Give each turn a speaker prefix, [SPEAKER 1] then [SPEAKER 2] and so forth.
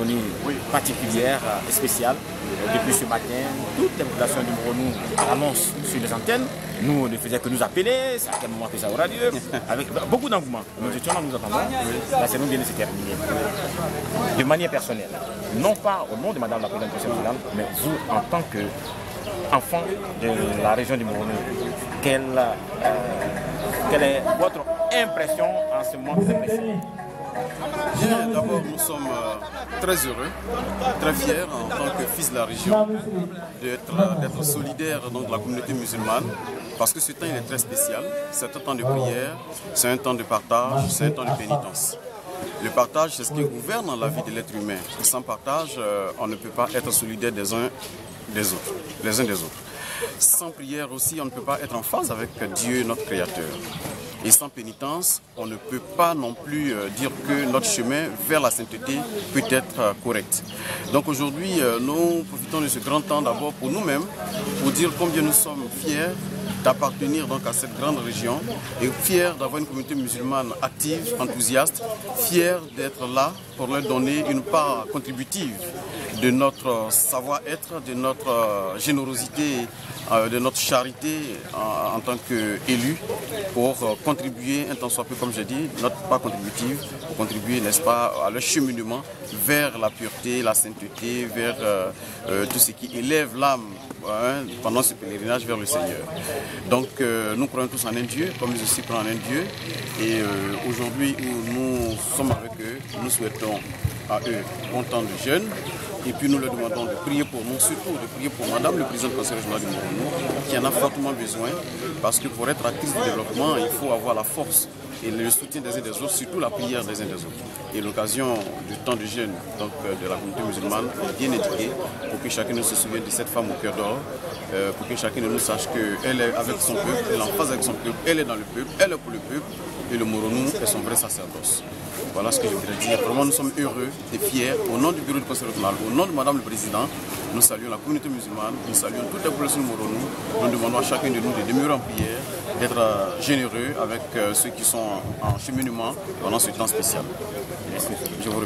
[SPEAKER 1] cérémonie particulière et spéciale. Depuis ce matin, toutes les populations du Moronou annoncent sur les antennes. Nous, on ne faisait que nous appeler, c'est à quel moment que ça aura lieu, avec beaucoup d'engouement. Nous étions là, nous attendons, la cérémonie vient de se terminer. De manière personnelle, non pas au nom de Madame la Présidente du Conseil national, mais vous, en tant qu'enfant de la région du Moronou, quelle est votre impression en ce moment de
[SPEAKER 2] Bien, d'abord, nous sommes très heureux, très fiers en tant que fils de la région d'être solidaires de la communauté musulmane parce que ce temps il est très spécial. C'est un temps de prière, c'est un temps de partage, c'est un temps de pénitence. Le partage, c'est ce qui gouverne dans la vie de l'être humain. Sans partage, on ne peut pas être solidaire les uns des autres. Sans prière aussi, on ne peut pas être en phase avec Dieu, notre Créateur. Et sans pénitence, on ne peut pas non plus dire que notre chemin vers la sainteté peut être correct. Donc aujourd'hui, nous profitons de ce grand temps d'abord pour nous-mêmes, pour dire combien nous sommes fiers d'appartenir donc à cette grande région et fiers d'avoir une communauté musulmane active, enthousiaste, fiers d'être là pour leur donner une part contributive de notre savoir-être, de notre générosité, de notre charité en tant qu'élus pour contribuer, un tant soit peu comme j'ai dit, notre part contributive, pour contribuer, n'est-ce pas, à leur cheminement vers la pureté, la sainteté, vers tout ce qui élève l'âme pendant ce pèlerinage vers le Seigneur. Donc nous croyons tous en un Dieu, comme ils aussi croient en un Dieu. Et aujourd'hui où nous sommes avec eux, nous souhaitons à eux bon temps de jeûne. Et puis nous leur demandons de prier pour nous, surtout de prier pour Madame le Président du Conseil régional du Moronou, qui en a fortement besoin, parce que pour être actrice du développement, il faut avoir la force et le soutien des uns des autres, surtout la prière des uns des autres. Et l'occasion du temps de jeûne donc, de la communauté musulmane est bien indiquée pour que chacun de nous se souvienne de cette femme au cœur d'or, pour que chacun de nous sache qu'elle est avec son peuple, elle est en phase avec son peuple, elle est dans le peuple, elle est pour le peuple, et le Moronou est son vrai sacerdoce. Voilà ce que je voudrais dire. Vraiment, nous sommes heureux et fiers. Au nom du bureau du Conseil régional, au nom de Madame le Président, nous saluons la communauté musulmane, nous saluons toute la population de Moronou. Nous demandons à chacun de nous de demeurer en prière, d'être généreux avec ceux qui sont en cheminement pendant ce temps spécial. Je vous remercie.